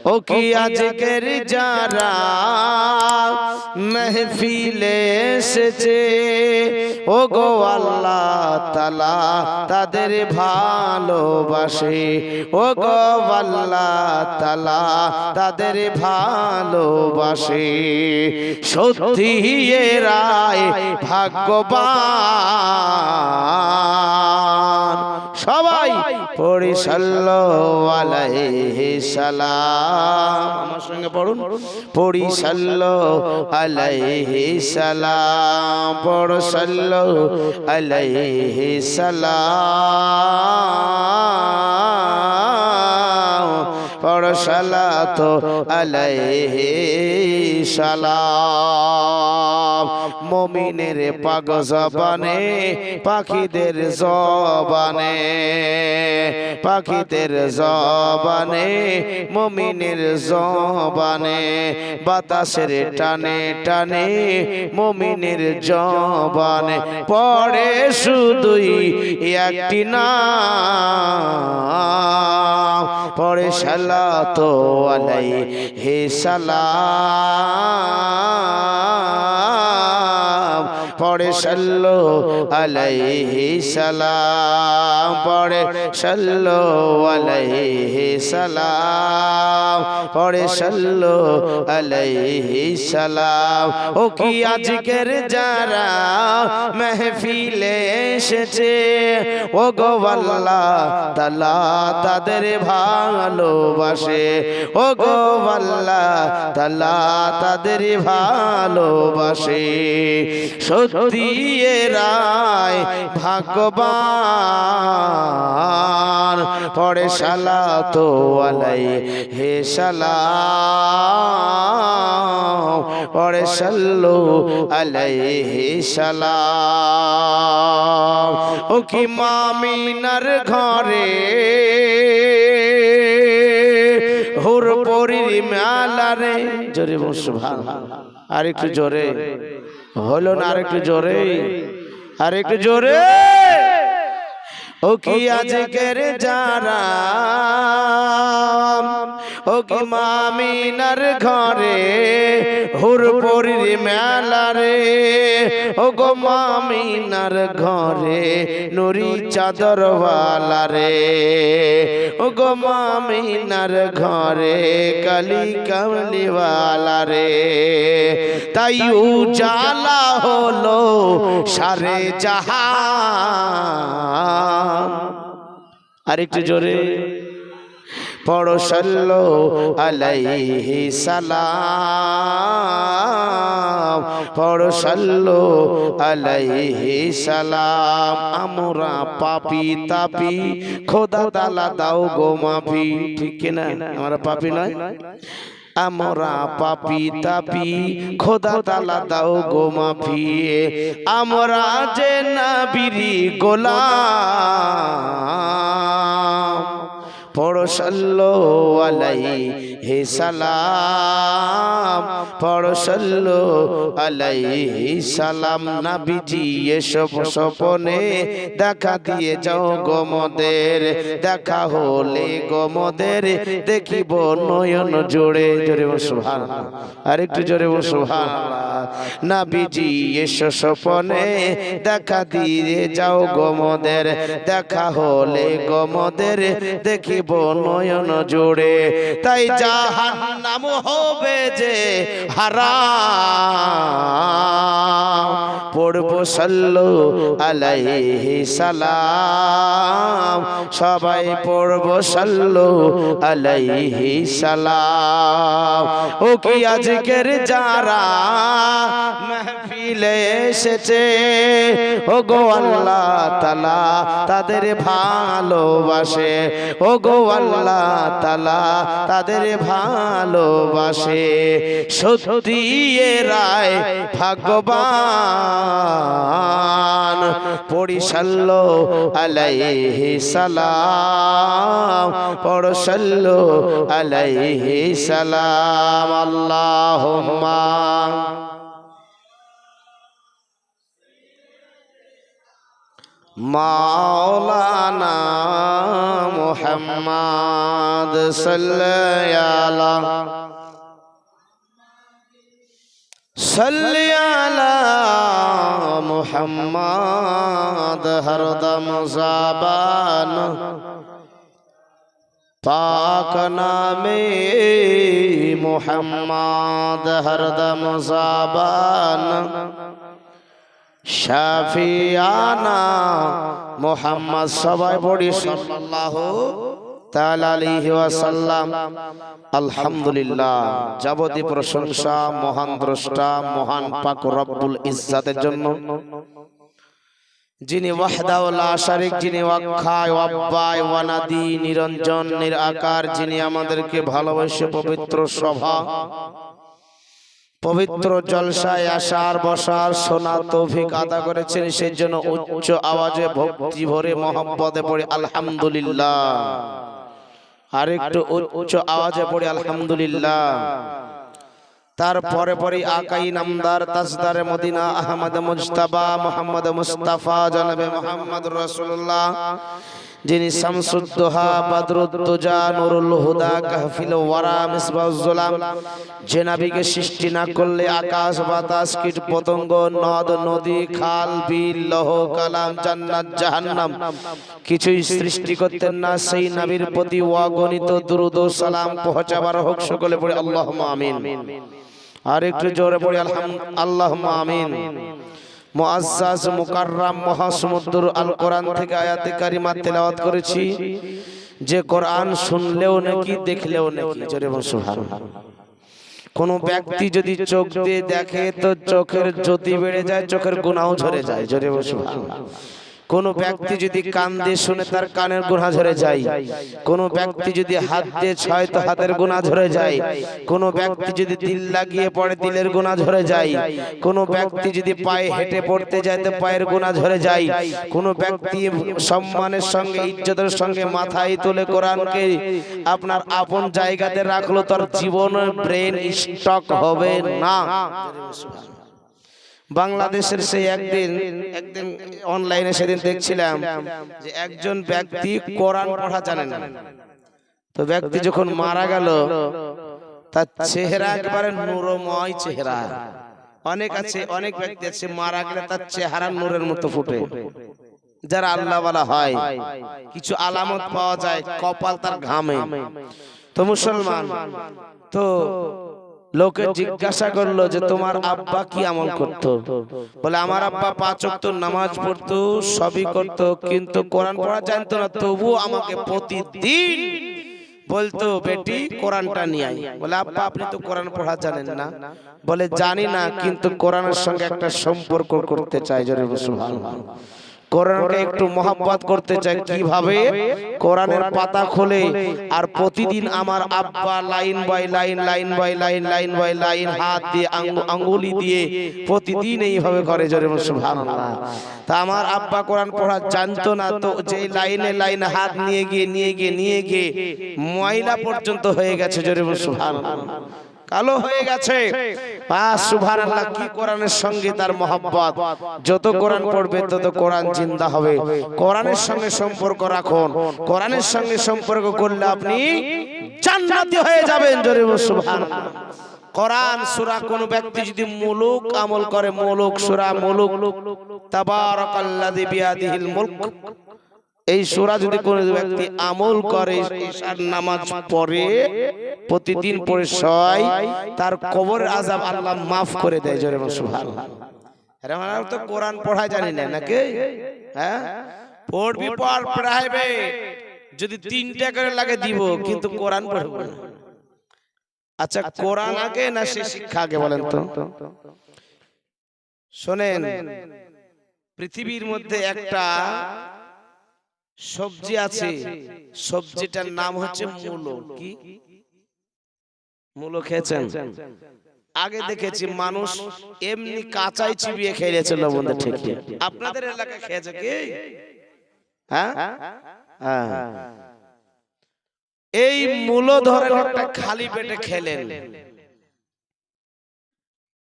ও কি আজকের যারা মেহফিলে এসেছে ও গো আল্লাহ তাআলা তাদের ভালোবাসে ও গো আল্লাহ তাআলা তাদের ভালোবাসে সত্যি এরাই ভাগ্যবান সবাই পড়ি সাল্লাল্লাহু আলাইহি সালাম আমার সঙ্গে পড়ুন পড়ি সাল্লাল্লাহু আলাইহি সালাম পড় সাল্লাল্লাহু আলাইহি সালাম পড় সালাতু আলাইহি সালাম মুমিনের পাক জবানে পাখিদের জবানে পাখিদের জবানে মুমিনের জবানে বাতাসের টানে টানে মুমিনের জবানে পড়ে শুধুই একটি নাম পড়ে সালাতু আলাইহি সালাম পড়ে সাল্লাল্লাহু আলাইহি সালাম পড়ে সাল্লাল্লাহু আলাইহি সালাম পড়ে সাল্লাল্লাহু আলাইহি সালাম ও কি আজকের যারা মেহফিলে এসেছে ও গো আল্লাহ তাআলা তাদের ভালোবাসে ও গো আল্লাহ তাআলা তাদের ভালোবাসে সত্যি এরাই ভাগ্যবান পড়ে সালাতু আলাইহি সালাম পড়ে সাল্লাল্লাহু আলাইহি সালাম ও কি মামিনার ঘরে হুর পরির মেলারে জোরে বল সুবহানাল্লাহ আর একটু জোরে হলো না আরেকটু জোরে আরেকটু জোরে ও কি আজকের যারা ও কি মামিনার ঘরে হুর পরির মেলারে ও গো মামিনার ঘরে নুরি চাদরওয়ালা রে ও গো মামিনার ঘরে কালি কামলিওয়ালা রে তাই উজালা হলো সারে জাহান আরেকটু জোরে পড়ো সাল্লাল্লাহু আলাইহি সালাম পড়ো সাল্লাল্লাহু আলাইহি সালাম আমরা পাপী তাপী খোদা তাআলা দাও গো মাফি ঠিক কি না আমরা পাপী নয় আমরা পাপী তাপী খোদা তাআলা দাও গো মাফি আমরা যে নবীর গোলাম পড়ো সাল্লাল্লাহু আলাইহি সালাম পড়ো সাল্লাল্লাহু আলাইহি সালাম নবীজি এসব স্বপ্নে দেখা দিয়ে যাও গো মোদের দেখা হলে গো মোদের দেখিব নয়ন জোড়ে জোরে সুবহানাল্লাহ আরেকটু জোরে সুবহানাল্লাহ নবীজি এসব স্বপ্নে দেখা দিয়ে যাও গো মোদের দেখা হলে গো মোদের দেখিব নয়ন জোড়ে তাই জাহান্নাম হবে যে হারাম পড়ব সাল্লাল্লাহু আলাইহি সালাম সবাই পড়ব সাল্লাল্লাহু আলাইহি সালাম ও কি আজকের যারা মাহফিলে এসেছে ও গো আল্লাহ তাআলা তাদের ভালোবাসে ও গো আল্লাহ তাআলা তাদের ভালোবাসে সত্যি এরাই ভাগ্যবান পড়ি সাল্লাল্লাহু আলাইহি সালাম পড়ো সাল্লাল্লাহু আলাইহি সালাম আল্লাহুম্মা মাওলানা মুহাম্মদ সাল্লি আলা মুহাম্মদ হরদম জাবান পাক নামে মুহাম্মদ হরদম জাবান শাফিয়ানা মুহাম্মদ সবাই পড়ি সাল্লাল্লাহু তাআলা আলাইহি ওয়াসাল্লাম। আলহামদুলিল্লাহ, যাবতীয় প্রশংসা মহান দ্রষ্টা মহান পাক রব্বুল ইজ্জাতের জন্য, যিনি ওয়াহদাহু লা শারীক, যিনি ওয়াক্কায় ওয়াব্বায় ওয়ানাদি নিরঞ্জন নিরাকার, যিনি আমাদেরকে ভালোবেসে পবিত্র সভা পবিত্র জলসায় আসার বসার শোনার তৌফিক আদা করেছেন। সেই জন্য উচ্চ আওয়াজে ভক্তি ভরে মহব্বতে পড়ে আলহামদুলিল্লাহ। আর একটু উচ্চ আওয়াজে পড়ে আলহামদুলিল্লাহ। তারপরে পরে আকাই নামদার তাজদারে মদিনা আহমদ মুজতাবা মুহাম্মদ মুস্তাফা জনাবে মুহাম্মদ রাসূলুল্লাহ, যিনি শামসুদ্দোহা বদরুদ্দুজা নুরুল হুদা কাহফিল ওয়ারা মিসবাউজ জুলাম, যে নবীকে সৃষ্টি না করলে আকাশ বাতাস কীট পতঙ্গ নদ নদী খাল বিল লৌহ কালাম জান্নাত জাহান্নাম কিছুই সৃষ্টি করতেন না। সেই নবীর প্রতি অগণিত দুরূদ ও সালাম পৌঁছাবার হোক। সকলে পড়ে আল্লাহুম্মা আমিন। আর একটু জোরে পড়ে আল্লাহুম্মা আমিন। মুআজ্জাজ মুকাররম মহাসমুদ্র আল কোরআন থেকে আয়াতে কারিমা তেলাওয়াত করেছি, যে কোরআন শুনলেও নাকি দেখলেও নাকি। জোরে বলুন সুবহানাল্লাহ। কোন ব্যক্তি যদি চোখ দিয়ে দেখে তো চোখের জ্যোতি বেড়ে যায়, চোখের গুনাহও ঝরে যায়। জোরে বলুন সুবহানাল্লাহ। কোন ব্যক্তি যদি কান দিয়ে শুনে তার কানের গুনাহ ঝরে যায়। কোন ব্যক্তি যদি হাত দিয়ে ছয় তো হাতের গুনাহ ঝরে যায়। কোন ব্যক্তি যদি দিল লাগিয়ে পড়ে দিলের গুনাহ ঝরে যায়। কোন ব্যক্তি যদি পায়ে হেঁটে পড়তে যায় তো পায়ের গুনাহ ঝরে যায়। কোন ব্যক্তি সম্মানের সঙ্গে ইজ্জতের সঙ্গে মাথায় তুলে কোরআনকে আপনার আপন জায়গাতে রাখলো, তার জীবনে ব্রেন স্টক হবে না। বাংলাদেশের সেই একদিন অনলাইনে সেদিন দেখছিলাম যে একজন ব্যক্তি কোরআন পড়া জানে না। তো ব্যক্তি যখন মারা গেল তার চেহারা একেবারে নূরময় চেহারা। অনেক আছে, অনেক ব্যক্তি আছে মারা গেলে তার চেহারা নূরের মতো ফুটে। যারা আল্লাহওয়ালা হয় কিছু আলামত পাওয়া যায়, কপাল তার ঘামে। তো মুসলমান, তো লোকে জিজ্ঞাসা করলো যে তোমার আব্বা কি আমল করতো? বলে আমার আব্বা 5 ওয়াক্ত নামাজ পড়তো, সবই করতো, কিন্তু কোরআন পড়া জানতো না। তবুও আমাকে প্রতিদিন বলতো বেটি কোরআনটা নিয়ে আয়। বলে আব্বা আপনি তো কোরআন পড়া জানেন না। বলে জানি না, কিন্তু কোরআনের সঙ্গে একটা সম্পর্ক করতে চাই। জোরে সুবহানাল্লাহ। কোরআনকে একটু মহব্বত করতে চাই। কিভাবে? কোরআনের পাতা খুলে আর প্রতিদিন আমার আব্বা line by line line by line line by line হাত দিয়ে আঙ্গুলি দিয়ে প্রতিদিন এইভাবে করে। জোরে সুবহানাল্লাহ। তা আমার আব্বা কোরআন পড়া জানতো না, তো যে লাইনে লাইনে হাত নিয়ে গিয়ে ময়লা পর্যন্ত হয়ে গেছে। জোরে সুবহানাল্লাহ। কালো হয়ে গেছে। সুবহানাল্লাহ। কি কোরআনের সঙ্গে তার মহব্বত। যত কোরআন পড়বে তত কোরআন জিন্দা হবে। কোরআনের সঙ্গে সম্পর্ক রাখুন। কোরআনের সঙ্গে সম্পর্ক করলে আপনি জান্নাতি হয়ে যাবেন। জোরে সুবহানাল্লাহ। কোরআন সূরা কোন ব্যক্তি যদি মুলুক আমল করে, মুলুক সূরা মুলুক, তাবারাকাল্লাযী বিয়াদিহিল মুলক, এই সূরা যদি কোন ব্যক্তি আমল করে, ঈশার নামাজ পড়ে, প্রতিদিন পড়ে শয়, তার কবরের আযাব আল্লাহ maaf করে দেয়। জোরে সুবহানাল্লাহ। আরে আমরা তো কোরআন পড়া জানি না নাকি? হ্যাঁ, পড়বি পড় প্রাইভেট, যদি 3টা করে লাগে দিব, কিন্তু কোরআন পড়ব না। আচ্ছা, কোরআন আগে না সে শিক্ষা আগে বলেন তো? শুনেন, পৃথিবীর মধ্যে একটা সবজি আছে, সবজিটার নাম হচ্ছে মূলো। কি মূলো খেয়েছেন? আগে দেখেছি মানুষ এমনি কাঁচাই চিবিয়ে খেয়েছে লবণে। ঠিক আপনাদের এলাকায় খেয়েছে কি? হ্যাঁ, এই মূলো ধরেন একটা খালি পেটে খেলেন,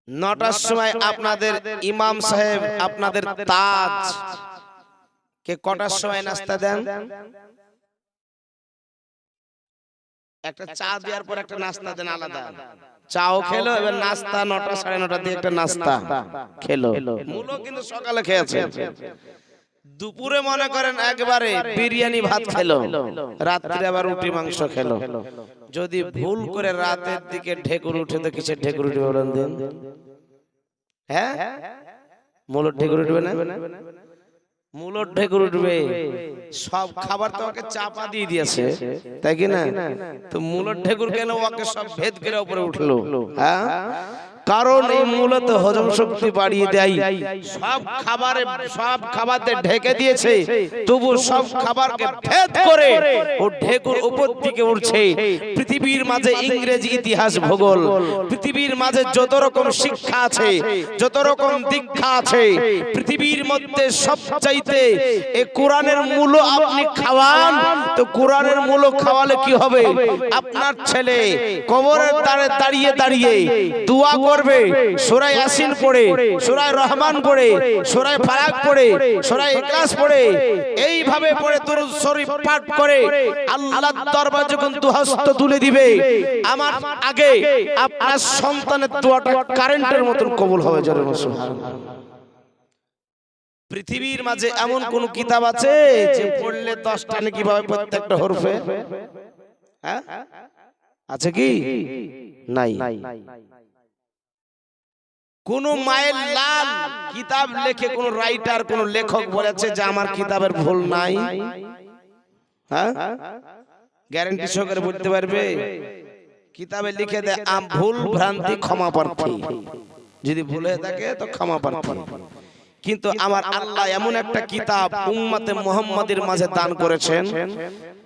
9টার সময় আপনাদের ইমাম সাহেব আপনাদের তাজ কে কটার সময় নাস্তা দেন? একটা চা দেওয়ার পর একটা নাস্তা দেন আলাদা। চাও খেলো, এবার নাস্তা 9টা 9:30 দিয়ে একটা নাস্তা খেলো। মূলো কিন্তু সকালে খেয়েছে। দুপুরে মনে করেন একবারে বিরিয়ানি ভাত খেলো, রাত্রে আবার রুটি মাংস খেলো। যদি ভুল করে রাতের দিকে ঢেকুর উঠে, তো কিসের ঢেকুর উঠবে বলেন দিন? হ্যাঁ, মূলোর ঢেকুর উঠবে না? মূলোর ঢেকুর উঠবে। সব খাবার তো ওকে চাপা দিয়ে দিয়েছে, তাই কি না? তো মূলোর ঢেকুর কেন ওকে সব ভেদ করে উপরে উঠলো? হ্যাঁ, কারণ এই মূলত হজম শক্তি বাড়িয়ে দেয়। সব খাবারতে ঢেকে দিয়েছে, তবু সব খাবারকে ভেদ করে ও ঢেকুর উপর দিকে উঠছে। পৃথিবীর মাঝে ইংরেজি ইতিহাস ভূগোল, পৃথিবীর মাঝে যত রকম শিক্ষা আছে, যত রকম দীক্ষা আছে, পৃথিবীর মধ্যে সবচাইতে এই কোরআনের মূল্য আপনি খাওয়ান, তো কোরআনের মূল্য খাওয়ালে কি হবে? আপনার ছেলে কবরের দ্বারে দাঁড়িয়ে দাঁড়িয়ে দোয়া করবে, সূরা ইয়াসিন পড়ে, সূরা রহমান পড়ে, সূরা ফালাক পড়ে, সূরা ইখলাস পড়ে, এইভাবে পড়ে দরুদ শরীফ পাঠ করে আল্লাহর দরবারে যখন দুহাস্ত তুলে দিবে, আমার আগে আপনার সন্তানের দোয়াটা কারেন্টের মতন কবুল হবে। জোরে সুবহানাল্লাহ। পৃথিবীর মাঝে এমন কোন কিতাব আছে যে পড়লে 10টা নাকি ভাবে প্রত্যেকটা হরফে? হ্যাঁ, আছে কি? নাই। কোন মায়ের লাল কিতাব লেখে কোন রাইটার, কোন লেখক বলেছে যে আমার কিতাবের ভুল নাই? হ্যাঁ, গ্যারান্টি সহকারে বলতে পারবে? কিতাবে লিখে দেয় ভুল ভ্রান্তি ক্ষমা প্রার্থী, যদি ভুল হয়ে থাকে তো ক্ষমা প্রার্থী। কিন্তু আমার আল্লাহ এমন একটা কিতাব উম্মতে মুহাম্মাদের মাঝে দান করেছেন,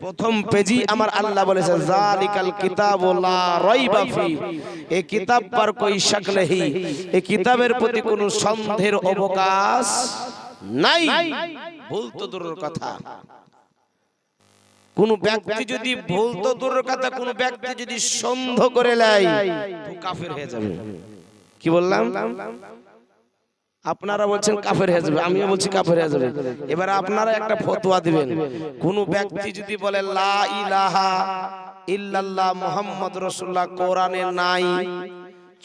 প্রথম পেজি আমার আল্লাহ বলেছে জালিকাল কিতাবু লা রাইবা ফি, এই কিতাব पर कोई शक नहीं, এই কিতাবের প্রতি কোনো সন্দেহের অবকাশ নাই। ভুল তো দূরের কথা, কোন ব্যক্তি যদি ভুল তো দূরের কথা, কোন ব্যক্তি যদি সন্দেহ করে নেয় তো কাফের হয়ে যাবে। কি বললাম? আপনারা বলছেন কাফের হয়ে যাবে, আমিও বলছি কাফের হয়ে যাবে। এবার আপনারা একটা ফতোয়া দিবেন, কোন ব্যক্তি যদি বলে লা ইলাহা ইল্লাল্লাহ মুহাম্মদ রাসূলুল্লাহ কোরআনে নাই,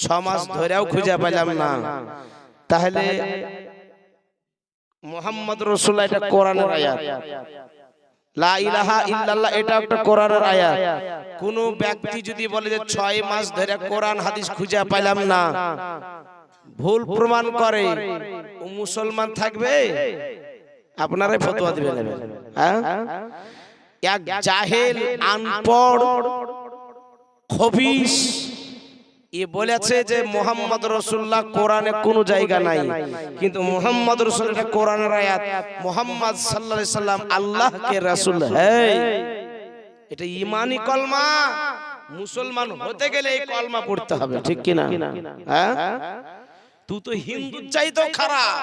6 মাস ধরেও খুঁজে পেলাম না, তাহলে মুহাম্মদ রাসূলুল্লাহ এটা কোরআনের আয়াত, লা ইলাহা ইল্লাল্লাহ এটা একটা কোরআনের আয়াত। কোন ব্যক্তি যদি বলে যে 6 মাস ধরে কোরআন হাদিস খুঁজে পেলাম না, ভুল প্রমাণ করে, ও মুসলমান থাকবে? আপনারাই ফতোয়া দিবেন। হ্যাঁ, এক জাহেল আনপড় খবিশ এ বলেছে যে মুহাম্মদ রাসূলুল্লাহ কোরআনে কোনো জায়গা নাই, কিন্তু মুহাম্মদ রাসূল এটা কোরআনের আয়াত, মুহাম্মদ সাল্লাল্লাহু আলাইহি সাল্লাম আল্লাহকে রাসূল হ্যায়। এটা ঈমানি কলমা, মুসলমান হতে গেলে এই কলমা পড়তে হবে, ঠিক কি না? হ্যাঁ, তুই তো হিন্দু চাইতেও খারাপ।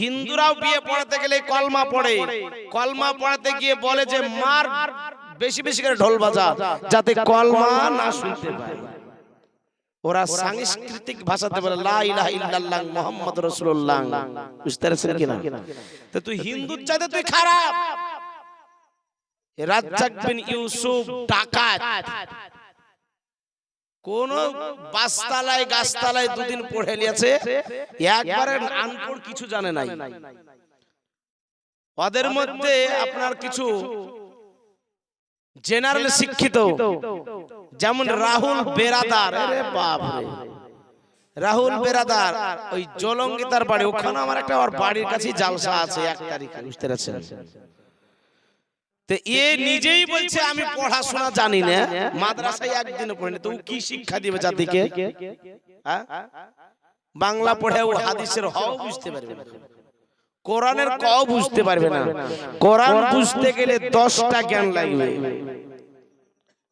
হিন্দুরাও বিয়ে পড়াতে গেলে কলমা পড়ে, কলমা পড়াতে গিয়ে বলে যে মার বেশি বেশি করে ঢোল বাজা, যাতে কলমা না শুনতে পায়। ওরা সাংস্কৃতিক ভাষাতে বলে লা ইলাহা ইল্লাল্লাহ মুহাম্মাদুর রাসূলুল্লাহ। বুঝতে পারছেন কিনা? তো তুই হিন্দু চাইতে তুই খারাপ। রাজ্জাক বিন ইউসুফ ডাকাত, কোন বাসতালায় গাছতালায় দুদিন পড়ে নিয়েছে, একবারে আনপড় কিছু জানে নাই। ওদের মধ্যে আপনার কিছু জেনারেল শিক্ষিত, যেমন রাহুল বেরাদার, আরে বাপ রে, রাহুল বেরাদার ওই জলঙ্গিতার বাড়ি, ওখানে আমার একটা ওর বাড়ির কাছে জালসা আছে 1 তারিখে। বুঝতে পারছেন? তো এ নিজেই বলছে আমি পড়াশোনা জানি না, মাদ্রাসায় একদিনও পড়িনি, তো কি শিক্ষা দিবে জাতিকে? বাংলা পড়ে ও হাদিসের হও বুঝতে পারবে না, কোরআনের কও বুঝতে পারবে না। কোরআন বুঝতে গেলে 10টা জ্ঞান লাগবে,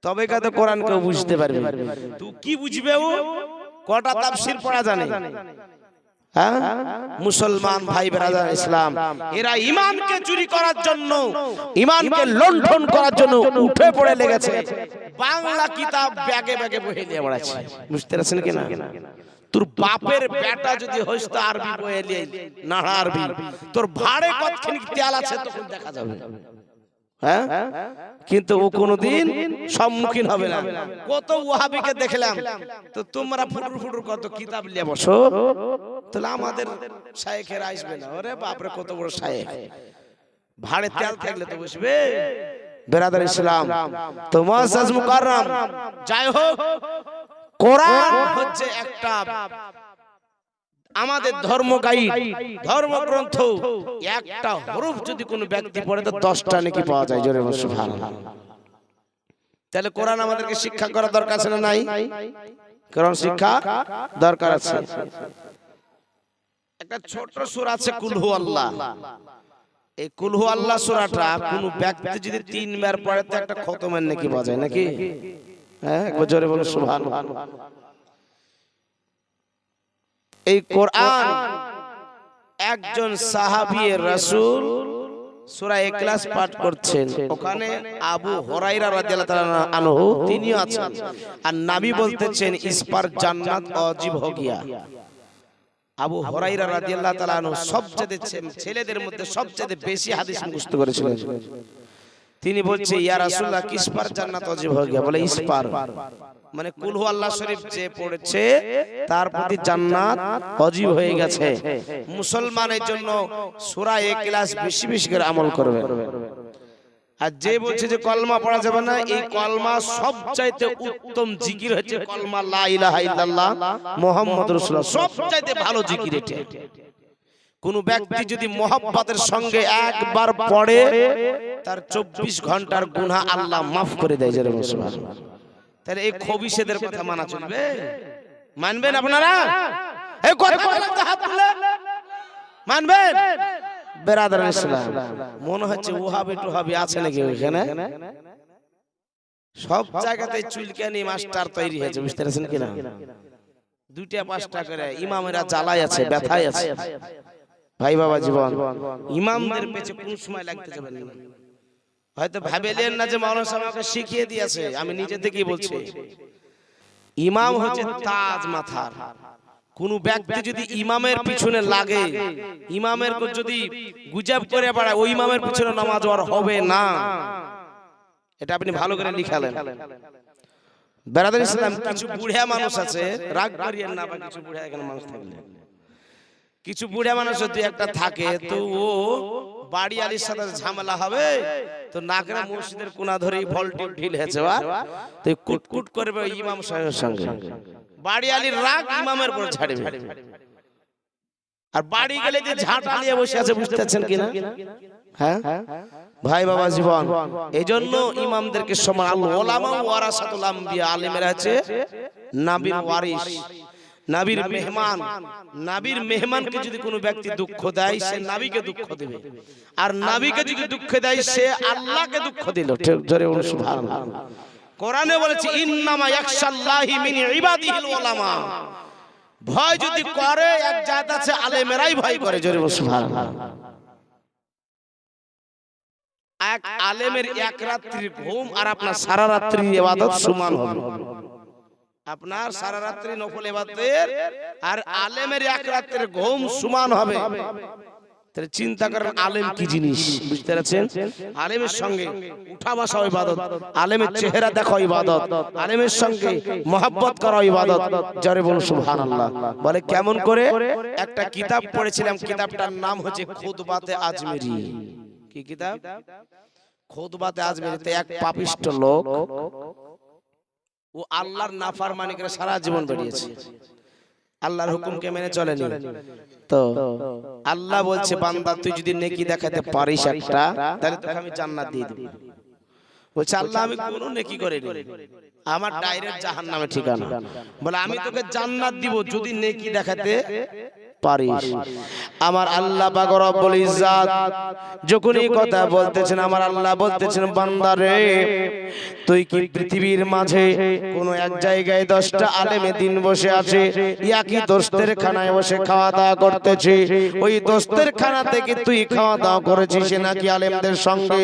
তবে কত কোরআন কেউ বুঝতে পারবে। তুই কি বুঝবে? ও কটা তাফসীর পড়া জানে? হ্যাঁ, মুসলমান ভাই ব্রাদার ইসলাম, এরা ঈমানকে চুরি করার জন্য, ঈমানকে লণ্ঠন করার জন্য উঠে পড়ে লেগেছে। বাংলা কিতাব ব্যাগে ব্যাগে বয়ে নিয়ে বেড়াচ্ছে। বুঝতে পারছেন কি না? তোর বাপের বেটা যদি হইস তো আরবি বয়ে নিয়ে না, আরবি তোর ভাড়ে কতখানি তেল আছে তখন দেখা যাবে। হ্যাঁ, কিন্তু ও কোনদিন সম্মুখীন হবে না। কত ওয়াহাবিকে দেখলাম, তো তোমরা ফুটুর ফুটুর কত কিতাব নিয়ে বসো, তাহলে আমাদের শায়েখের আসবে না। ওরে বাপরে কত বড় শায়েখ, ভাড়ে তেল থাকলে তো বসবে। বেরাদার ইসলাম, তো মুআজ্জাজ মুকাররম, যাই হোক, কোরআন হচ্ছে একটা আমাদের ধর্ম গাইড, ধর্মগ্রন্থ। একটা হরফ যদি কোনো ব্যক্তি পড়ে তো 10টা নেকি পাওয়া যায়। জোরে বলুন সুবহানাল্লাহ। তাহলে কোরআন আমাদেরকে শিক্ষা করা দরকার আছে না নাই? কোরআন শিক্ষা দরকার আছে। একটা ছোট সূরা আছে কুল হু আল্লাহ। এই কুল হু আল্লাহ সূরাটা কোনো ব্যক্তি যদি 3 বার পড়ে তো একটা খতমের নেকি পাওয়া যায় নাকি? হ্যাঁ, একবার জোরে বলুন সুবহানাল্লাহ। এই কোরআন একজন সাহাবী রাসূল সূরা ইখলাস পাঠ করছেন, ওখানে আবু হুরায়রা রাদিয়াল্লাহু তাআলা আনহু তিনিও আছেন, আর নবী বলতেছেন ইস পার জান্নাত ওয়াজিব হো গিয়া। আবু হুরায়রা রাদিয়াল্লাহু তাআলা আনহু সবচেয়ে ছেলেদের মধ্যে সবচেয়ে বেশি হাদিস মুখস্থ করেছিলেন। তিনি বলছে ইয়া রাসূলুল্লাহ কিস পার জান্নাত ওয়াজিব হো গিয়া? বলে ইস পার, মানে কুল হু আল্লাহ শরীফ যে পড়েছে তার প্রতি জান্নাত ওয়াজিব হয়ে গেছে। মুসলমানের জন্য সূরা ইখলাস বেশি বেশি করে আমল করবে। আর যে বলছে যে কলমা পড়া যাবে না, এই কলমা সবচাইতে উত্তম জিকির হচ্ছে কলমা লা ইলাহা ইল্লাল্লাহ মুহাম্মাদুর রাসূলুল্লাহ। সবচাইতে ভালো জিকির এটা। কোন ব্যক্তি যদি মোহাব্বতের সঙ্গে একবার পড়ে তার 24 ঘন্টার গুনাহ আল্লাহ মাফ করে দেয়। জোরে বলুন সুবহানাল্লাহ। তাহলে এই খবিশেদের কথা মানা চলবে? মানবেন আপনারা? এই কথা হাত তুলে মানবেন? বেরাদার ইসলাম, মনে হচ্ছে ওহাবি টুহাবি আছে নাকি ওখানে? সব জায়গাতে চুলকানি মাস্টার তৈরি হয়েছে। বুঝতে পারছেন কিনা? 2টা 5টা করে ইমামেরা জ্বালাই আছে, ব্যথায় আছে। ভাই বাবা জীবন, ইমামদের পেছে কোন সময় লাগতে যাবে না। হয়তো ভাবেলেন না যে মাওলানা সাহেব আমাকে শিখিয়ে দিয়েছে, আমি নিজে থেকেই বলছি। ইমাম হচ্ছে তাজ মাথার। কোন ব্যক্তি যদি ইমামের পিছনে লাগে, ইমামের যদি গুজব করে বেড়ায়, ওই ইমামের পিছনে নামাজ আর হবে না। এটা আপনি ভালো করে লিখালেন। বেরাদার ইসলাম, কিছু বুড়া মানুষ আছে, রাগ করিয়েন না, বা কিছু বুড়া এখানে মানুষ থাকলে, কিছু বুড়া মানুষ যদি একটা থাকে, তো ও বাড়ি আলীর সাথে ঝামেলা হবে, তো নাকরা মসজিদের কোনা ধরেই ভল্টি ঢিল হেছে, তো কুটকুট করবে ইমাম সাহেবের সঙ্গে। বাড়ি আলীর রাগ ইমামের উপর ছাড়বে, আর বাড়ি গেলে যে ঝাঁটা নিয়ে বসে আছে। বুঝতে পারছেন কিনা? হ্যাঁ ভাই বাবা জীবন, এইজন্য ইমামদেরকে সম্মান। উলামা ওয়ারাসাতুল আম্বিয়া, আলেমেরা আছে নবীর ওয়ারিস, নবীর মেহমান। নবীর মেহমানকে যদি কোনো ব্যক্তি দুঃখ দেয়, সে নবীকে দুঃখ দেবে, আর নবীকে যদি দুঃখ দেয়, সে আল্লাহকে দুঃখ দিল। জোরে বলুন সুবহানাল্লাহ। কোরআনে বলেছে ইন্নামা ইয়াখশাল্লাহি মিন ইবাদিহিল উলামা। ভয় যদি করে এক জাত আছে, আলেমেরাই ভয় করে। জোরে বলুন সুবহানাল্লাহ। এক আলেমের এক রাত্রির ঘুম আর আপনার সারা রাত্রির ইবাদত সমান হবে। আপনার সারা রাত্রি নফল ইবাদতের আর আলেমের এক রাতের ঘুম সমান হবে। তাহলে চিন্তা করেন আলেম কি জিনিস। বুঝতে পারছেন? আলেমের সঙ্গে উঠা বসা ইবাদত, আলেমের চেহারা দেখা ইবাদত, আলেমের সঙ্গে মহব্বত করা ইবাদত। জোরে বলুন সুবহানাল্লাহ। বলে কেমন করে? একটা কিতাব পড়েছিলাম, কিতাবটার নাম হচ্ছে খুতবাতে আজমেরি। কি কিতাব? খুতবাতে আজমেরিতে এক পাপিষ্ট লোক, ও আল্লাহর নাফরমানি করে সারা জীবন বেরিয়েছে, আল্লাহর হুকুমকে মেনে চলেনি। তো আল্লাহ বলছে বান্দা তুই যদি নেকি দেখাতে পারিস একটা, তাহলে তোকে আমি জান্নাত দিয়ে দেব। বলছে আল্লাহ আমি কোনো নেকি করিনি, আমার ডাইরেক্ট জাহান্নামে ঠিকানা। বলে আমি তোকে জান্নাত দিব যদি নেকি দেখাতে পারিস। আমার আল্লাহ পাক রব্বুল ইজ্জাত যখন এই কথা বলতেছেন, আমার আল্লাহ বলতেছেন, বান্দা রে, তুই কি পৃথিবীর মাঝে কোন এক জায়গায় 10টা আলেমে দিন বসে আছে, একই দোস্তের খানায় বসে খাওয়া দাওয়া করতেছে, ওই দোস্তের খানা থেকে তুই খাওয়া দাওয়া করেছিস নাকি আলেমদের সঙ্গে?